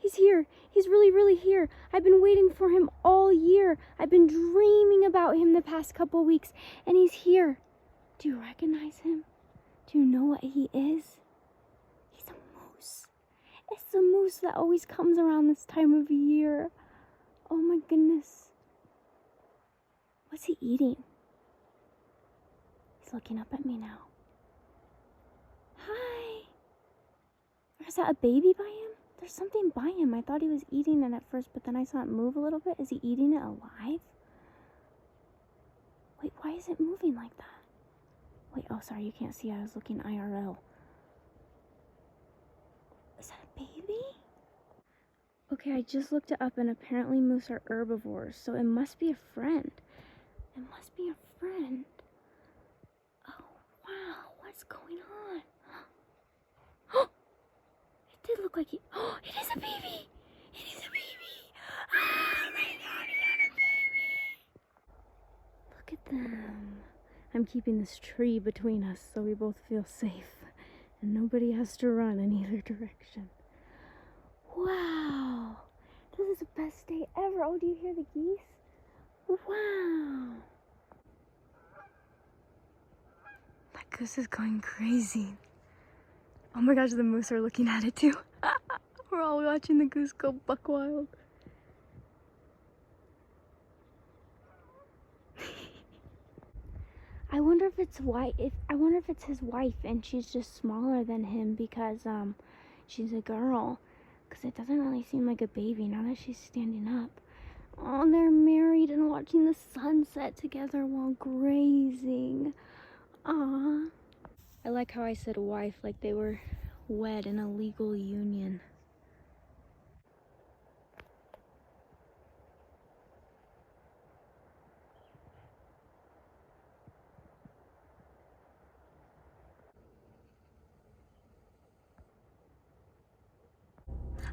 He's here. He's really, really here. I've been waiting for him all year. I've been dreaming about him the past couple weeks, and he's here. Do you recognize him? Do you know what he is? He's a moose. It's the moose that always comes around this time of year. Oh my goodness. What's he eating? He's looking up at me now. Hi. Or is that a baby by him? There's something by him. I thought he was eating it at first, but then I saw it move a little bit. Is he eating it alive? Wait, why is it moving like that? Wait, oh, sorry, you can't see. I was looking IRL. Is that a baby? Okay, I just looked it up, and apparently moose are herbivores, so it must be a friend. It must be a friend. Oh, wow, what's going on? It did look like he... Oh, it is a baby! It is a baby! Oh my god, it is a baby! Look at them. I'm keeping this tree between us so we both feel safe. And nobody has to run in either direction. Wow! This is the best day ever. Oh, do you hear the geese? Wow! That goose is going crazy. Oh my gosh, the moose are looking at it too. We're all watching the goose go buck wild. I wonder if it's his wife and she's just smaller than him because she's a girl. Because it doesn't really seem like a baby now that she's standing up. Oh, they're married and watching the sunset together while grazing. Aww. I like how I said wife, like they were wed in a legal union.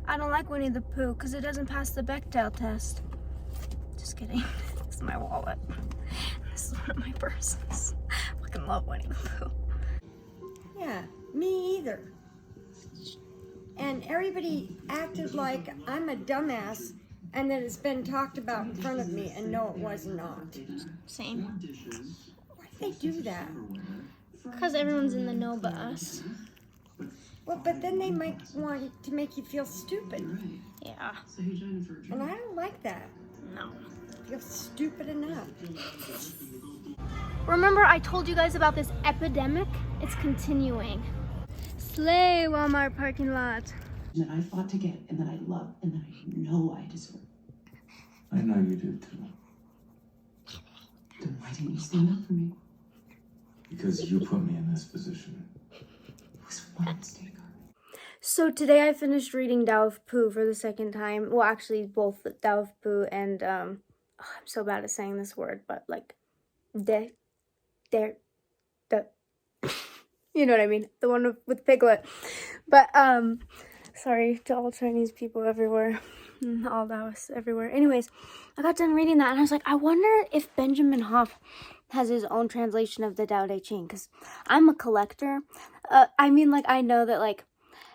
I don't like Winnie the Pooh because it doesn't pass the Bechdel test. Just kidding. This is my wallet. This is one of my purses. I fucking love Winnie the Pooh. Yeah, me either. And everybody acted like I'm a dumbass and that it's been talked about in front of me, and no, it was not. Same. Why do they do that? Because everyone's in the know but us. Well, but then they might want to make you feel stupid. Yeah. And I don't like that. No. I feel stupid enough. Remember I told you guys about this epidemic? It's continuing. Slay Walmart parking lot. That I fought to get, and that I love, and that I know I deserve. I know you do too. Then why didn't you stand up for me? Because you put me in this position. It was one mistake. So today I finished reading Tao of Pooh for the second time. Well, actually both Tao of Pooh and I'm so bad at saying this word, but like you know what I mean, the one with Piglet. But sorry to all Chinese people everywhere, all Taoists everywhere. Anyways, I got done reading that and I was like, I wonder if Benjamin Hoff has his own translation of the Tao Te Ching, because I'm a collector. I mean, like, I know that like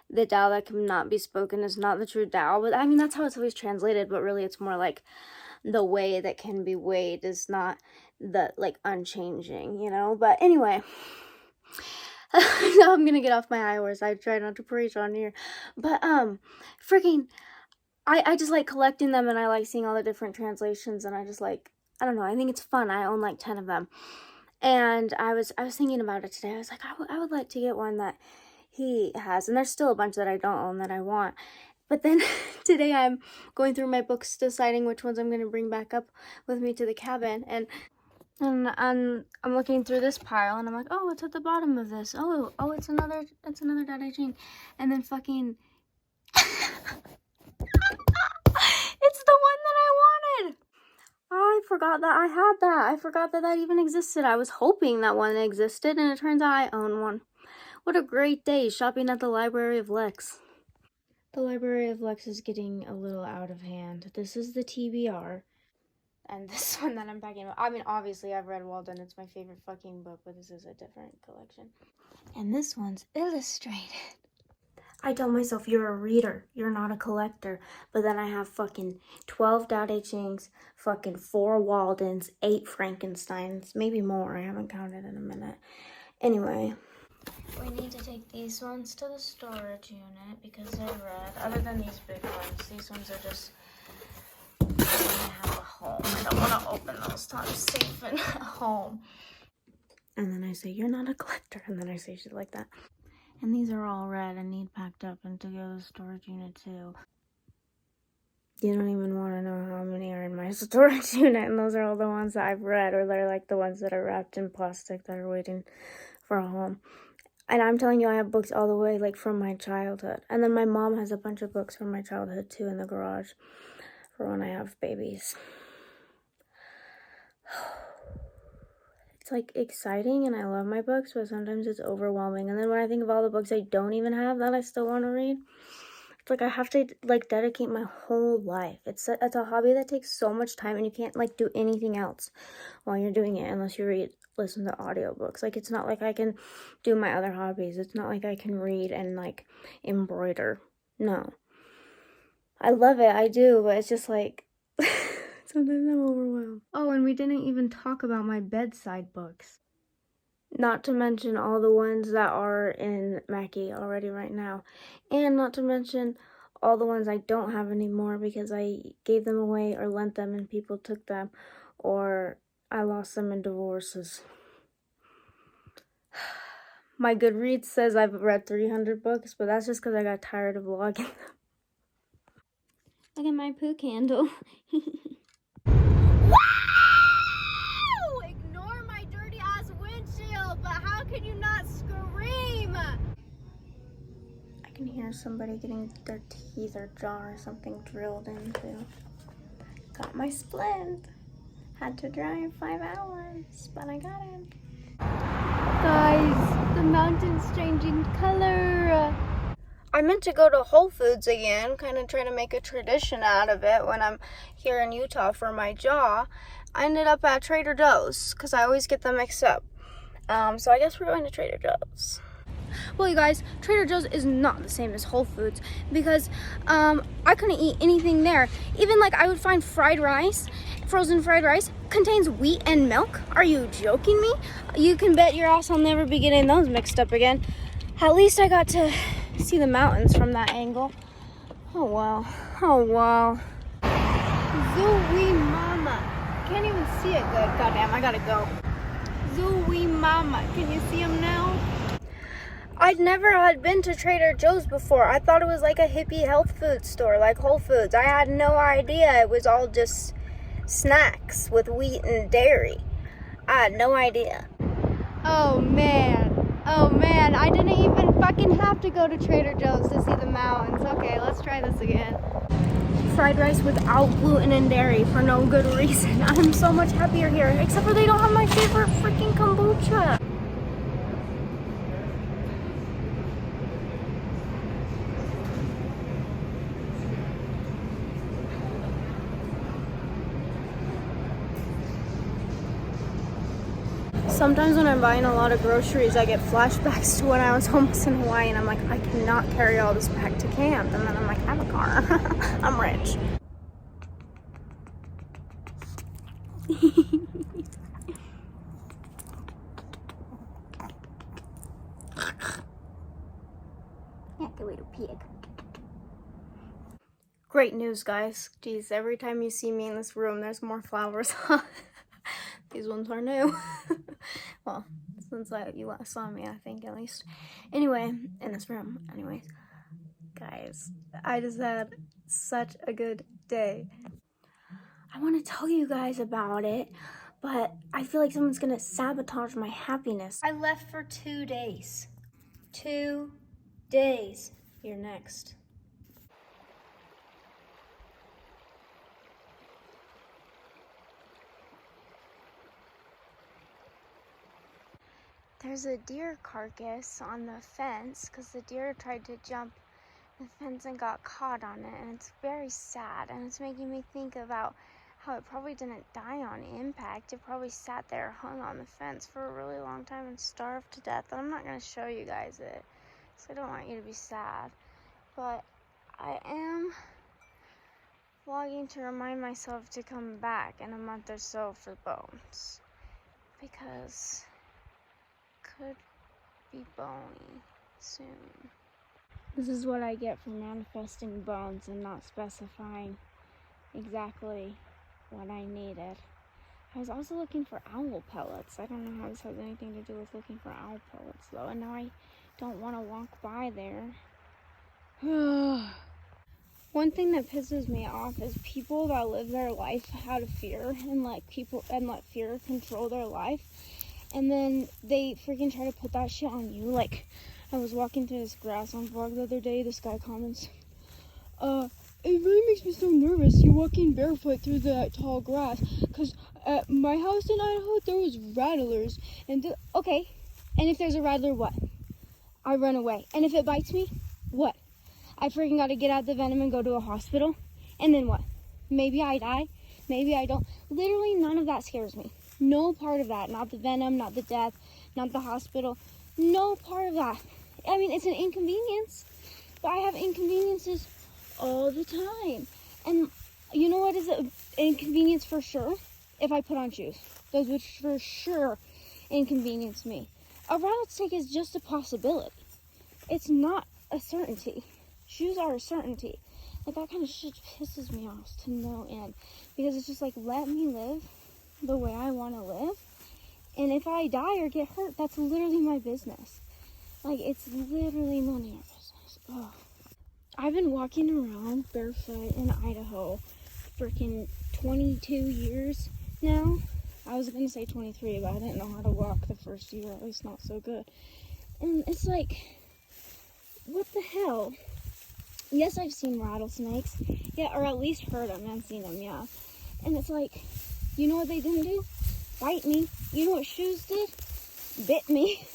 the Tao that cannot be spoken is not the true Tao, but I mean that's how it's always translated, but really it's more like the way that can be weighed is not the like unchanging, you know. But anyway, now I'm gonna get off my high horse. I try not to preach on here, but freaking I just like collecting them, and I like seeing all the different translations, and I just like, I don't know, I think it's fun. I own like 10 of them, and I was thinking about it today. I was like, I would like to get one that he has, and there's still a bunch that I don't own that I want. But then today I'm going through my books, deciding which ones I'm going to bring back up with me to the cabin, and I'm looking through this pile, and I'm like, oh, what's at the bottom of this? Oh, it's another Tao Te Ching, and then fucking it's the one that I wanted. I forgot that I had that. I forgot that that even existed. I was hoping that one existed, and it turns out I own one. What a great day shopping at the Library of Lex. The Library of Lex is getting a little out of hand. This is the TBR. And this one that I'm packing up. I mean, obviously I've read Walden. It's my favorite fucking book, but this is a different collection. And this one's illustrated. I tell myself, you're a reader, you're not a collector. But then I have fucking 12 Dao De Chings, fucking 4 Waldens, 8 Frankensteins, maybe more. I haven't counted in a minute. Anyway, we need to take these ones to the storage unit because they're red. Other than these big ones, these ones are just when I have a home. I don't want to open those till I'm safe and at home. And then I say, you're not a collector. And then I say shit like that. And these are all red and need packed up and to go to the storage unit too. You don't even want to know how many are in my storage unit. And those are all the ones that I've read, or they're like the ones that are wrapped in plastic that are waiting for a home. And I'm telling you, I have books all the way like from my childhood. And then my mom has a bunch of books from my childhood too in the garage for when I have babies. It's like exciting and I love my books, but sometimes it's overwhelming. And then when I think of all the books I don't even have that I still want to read, it's like I have to like dedicate my whole life. It's a hobby that takes so much time, and you can't like do anything else while you're doing it unless you listen to audiobooks. Like, it's not like I can do my other hobbies. It's not like I can read and like embroider. No. I love it, I do, but it's just like sometimes I'm overwhelmed. Oh, and we didn't even talk about my bedside books. Not to mention all the ones that are in Mackie already right now. And not to mention all the ones I don't have anymore because I gave them away or lent them and people took them, or I lost them in divorces. My Goodreads says I've read 300 books, but that's just because I got tired of vlogging. Look at my poo candle. Wow! Ignore my dirty ass windshield, but how can you not scream? I can hear somebody getting their teeth or jaw or something drilled into. Got my splint. Had to drive 5 hours, but I got it. Guys, the mountain's changing color. I meant to go to Whole Foods again, kind of trying to make a tradition out of it when I'm here in Utah for my jaw. I ended up at Trader Joe's because I always get them mixed up. So I guess we're going to Trader Joe's. Well, you guys, Trader Joe's is not the same as Whole Foods because I couldn't eat anything there. Even like I would find fried rice, frozen fried rice, contains wheat and milk. Are you joking me? You can bet your ass I'll never be getting those mixed up again. At least I got to see the mountains from that angle. Oh wow, oh wow. Zooey mama. Can't even see it good. Goddamn, I gotta go. Zooey mama. Can you see him now? I'd never had been to Trader Joe's before. I thought it was like a hippie health food store, like Whole Foods. I had no idea it was all just snacks with wheat and dairy. I had no idea. Oh man, I didn't even fucking have to go to Trader Joe's to see the mountains. Okay, let's try this again. Fried rice without gluten and dairy for no good reason. I'm so much happier here, except for they don't have my favorite freaking kombucha. Sometimes when I'm buying a lot of groceries, I get flashbacks to when I was homeless in Hawaii, and I'm like, I cannot carry all this back to camp. And then I'm like, I have a car. I'm rich. Yeah, the little pig. Great news, guys. Jeez, every time you see me in this room, there's more flowers. These ones are new. Well, since you saw me, I think, at least. Anyway, in this room. Anyways, guys, I just had such a good day. I want to tell you guys about it, but I feel like someone's gonna sabotage my happiness. I left for 2 days. 2 days. You're next. There's a deer carcass on the fence because the deer tried to jump the fence and got caught on it, and it's very sad, and it's making me think about how it probably didn't die on impact. It probably sat there, hung on the fence for a really long time and starved to death. And I'm not going to show you guys it because I don't want you to be sad. But I am vlogging to remind myself to come back in a month or so for Bones. Because could be bony soon. This is what I get for manifesting Bones and not specifying exactly what I needed. I was also looking for owl pellets. I don't know how this has anything to do with looking for owl pellets though, and now I don't want to walk by there. One thing that pisses me off is people that live their life out of fear and let fear control their life, and then they freaking try to put that shit on you. Like, I was walking through this grass on vlog the other day. This guy comments, it really makes me so nervous. You're walking barefoot through the tall grass. Because at my house in Idaho, there was rattlers. And okay, and if there's a rattler, what? I run away. And if it bites me, what? I freaking got to get out the venom and go to a hospital. And then what? Maybe I die. Maybe I don't. Literally none of that scares me. No part of that. Not the venom, not the death, not the hospital. No part of that. I mean, it's an inconvenience. But I have inconveniences all the time. And you know what is an inconvenience for sure? If I put on shoes. Those would for sure inconvenience me. A rattlesnake is just a possibility. It's not a certainty. Shoes are a certainty. Like, that kind of shit pisses me off to no end. Because it's just like, let me live the way I want to live. And if I die or get hurt, that's literally my business. Like, it's literally none of your business. Ugh. I've been walking around barefoot in Idaho freaking 22 years now. I was going to say 23, but I didn't know how to walk the first year. At least not so good. And it's like, what the hell? Yes, I've seen rattlesnakes. Yeah, or at least heard them and seen them, yeah. And it's like, you know what they didn't do? Bite me. You know what shoes did? Bit me.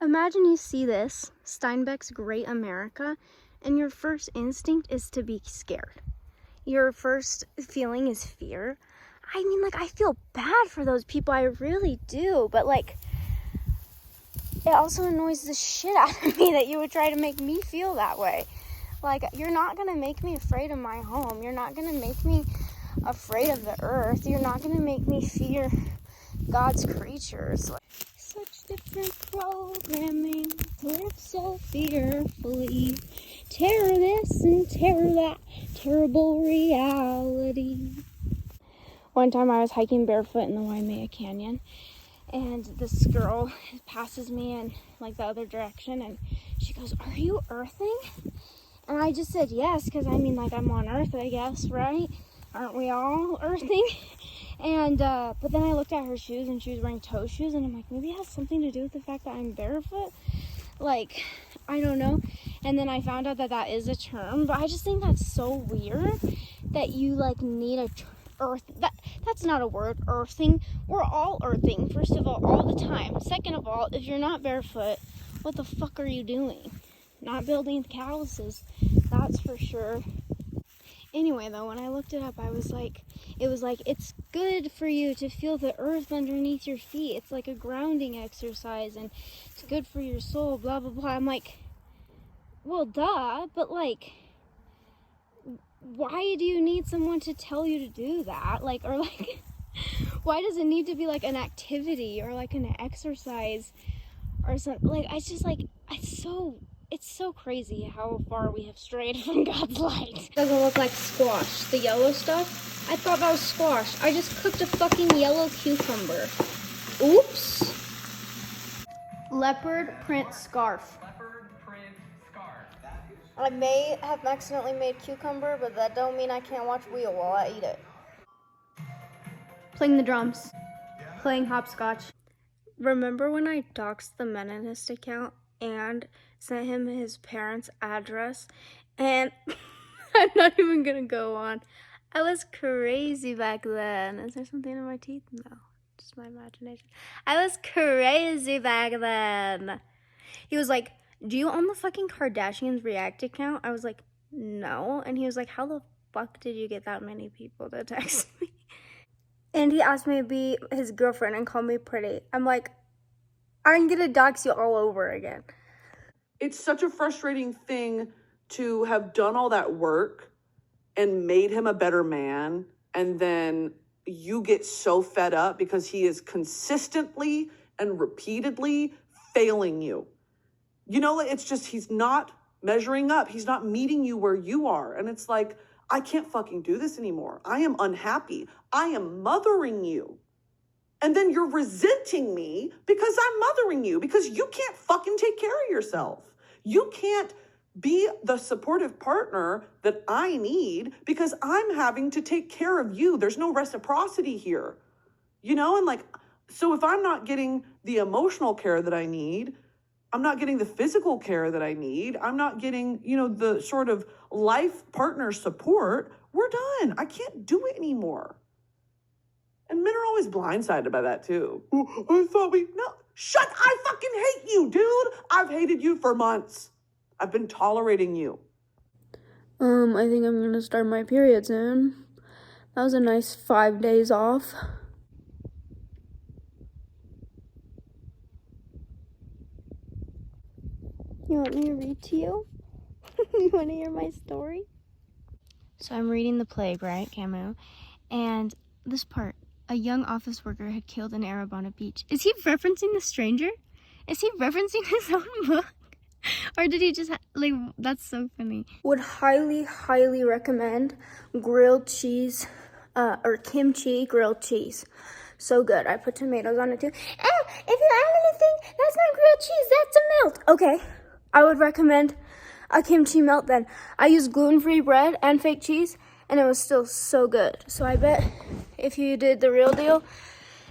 Imagine you see this, Steinbeck's Great America, and your first instinct is to be scared. Your first feeling is fear. I mean, like, I feel bad for those people, I really do, but like, it also annoys the shit out of me that you would try to make me feel that way. Like, you're not gonna make me afraid of my home. You're not gonna make me afraid of the earth. You're not gonna make me fear God's creatures. Like, such different programming to live so fearfully. Terror this and terror that, terrible reality. One time I was hiking barefoot in the Waimea Canyon, and this girl passes me in like the other direction, and she goes, "Are you earthing?" And I just said yes, because I mean, like, I'm on Earth, I guess, right? Aren't we all earthing? And but then I looked at her shoes, and she was wearing toe shoes, and I'm like, maybe it has something to do with the fact that I'm barefoot. Like, I don't know. And then I found out that that is a term, but I just think that's so weird that you like need a earth. That's not a word, earthing. We're all earthing, first of all the time. Second of all, if you're not barefoot, what the fuck are you doing? Not building calluses, that's for sure. Anyway, though, when I looked it up, it was like, it's good for you to feel the earth underneath your feet. It's like a grounding exercise, and it's good for your soul, blah, blah, blah. I'm like, well, duh, but like, why do you need someone to tell you to do that? Like, or like, why does it need to be like an activity or like an exercise or something? Like, it's just like, it's so crazy how far we have strayed from God's light. Doesn't look like squash. The yellow stuff, I thought that was squash. I just cooked a fucking yellow cucumber. Oops. Leopard print scarf. I may have accidentally made cucumber, but that don't mean I can't watch Wheel while I eat it. Playing the drums. Playing hopscotch. Remember when I doxed the Meninist account and sent him his parents' address? And I'm not even gonna go on. I was crazy back then. Is there something in my teeth? No, just my imagination. I was crazy back then. He was like, "Do you own the fucking Kardashians React account?" I was like, "No." And he was like, "How the fuck did you get that many people to text me?" And he asked me to be his girlfriend and call me pretty. I'm like, I'm gonna dox you all over again. It's such a frustrating thing to have done all that work and made him a better man, and then you get so fed up because he is consistently and repeatedly failing you. You know, it's just, he's not measuring up. He's not meeting you where you are. And it's like, I can't fucking do this anymore. I am unhappy. I am mothering you. And then you're resenting me because I'm mothering you, because you can't fucking take care of yourself. You can't be the supportive partner that I need because I'm having to take care of you. There's no reciprocity here, you know? And like, so if I'm not getting the emotional care that I need, I'm not getting the physical care that I need, I'm not getting, you know, the sort of life partner support, we're done. I can't do it anymore. And men are always blindsided by that too. Ooh, I thought no, I fucking hate you, dude. I've hated you for months. I've been tolerating you. I think I'm gonna start my period soon. That was a nice 5 days off. You want me to read to you? You want to hear my story? So I'm reading The Plague, right, Camus? And this part, a young office worker had killed an Arab on a beach. Is he referencing The Stranger? Is he referencing his own book? Or did he just, that's so funny. Would highly, highly recommend grilled cheese, or kimchi grilled cheese. So good. I put tomatoes on it too. Oh, if you add anything, that's not grilled cheese, that's a melt. Okay, I would recommend a kimchi melt then. I used gluten-free bread and fake cheese, and it was still so good. So I bet if you did the real deal,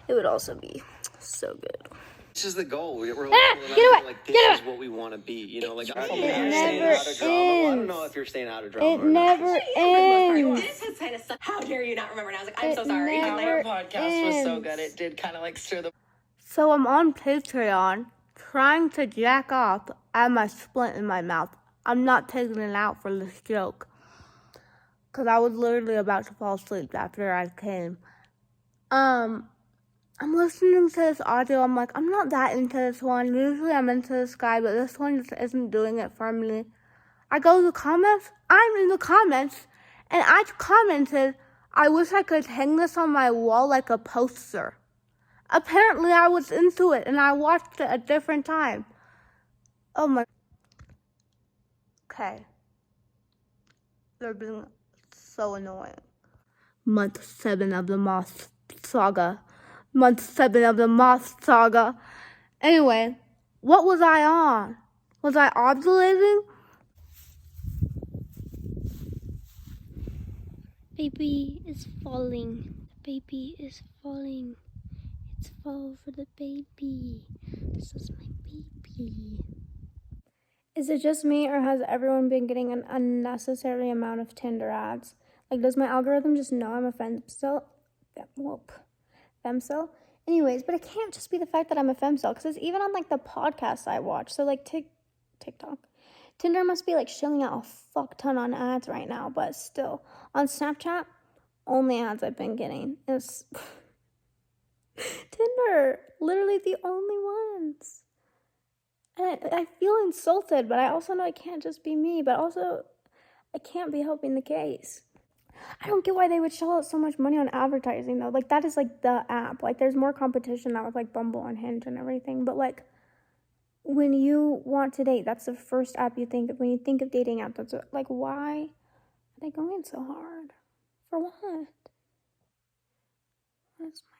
it would also be so good. This is the goal. We're Get this is what we want to be. You know, like, It staying never out of drama. Well, I don't ends. know if you're staying out of drama. It never ends. This is kind of how dare you not remember? And I was like, I'm It so sorry. never Our podcast was so good. ends. It did kind of like stir the. So I'm on Patreon trying to jack off at my splint in my mouth. I'm not taking it out for this joke. Because I was literally about to fall asleep after I came. I'm listening to this audio. I'm like, I'm not that into this one. Usually I'm into this guy, but this one just isn't doing it for me. I go to the comments. I'm in the comments. And I commented, I wish I could hang this on my wall like a poster. Apparently I was into it and I watched it a different time. Oh my. Okay. They're being so annoying. Month 7 of the Moth Saga. Month 7 of the Moth Saga. Anyway, what was I on? Was I ovulating? Baby is falling. The baby is falling. It's fall for the baby. This is my baby. Is it just me, or has everyone been getting an unnecessary amount of Tinder ads? Like, does my algorithm just know I'm a femcel? Femcel? Anyways, but it can't just be the fact that I'm a femcel, because it's even on, like, the podcasts I watch. So, like, TikTok. Tinder must be, like, shilling out a fuck ton on ads right now, but still. On Snapchat, only ads I've been getting is Tinder. Literally the only ones. And I feel insulted, but I also know it can't just be me, but also I can't be helping the case. I don't get why they would shell out so much money on advertising, though. Like, that is, like, the app. Like, there's more competition now with, like, Bumble and Hinge and everything. But, like, when you want to date, that's the first app you think of. When you think of dating app, that's, like, why are they going so hard? For what? What is my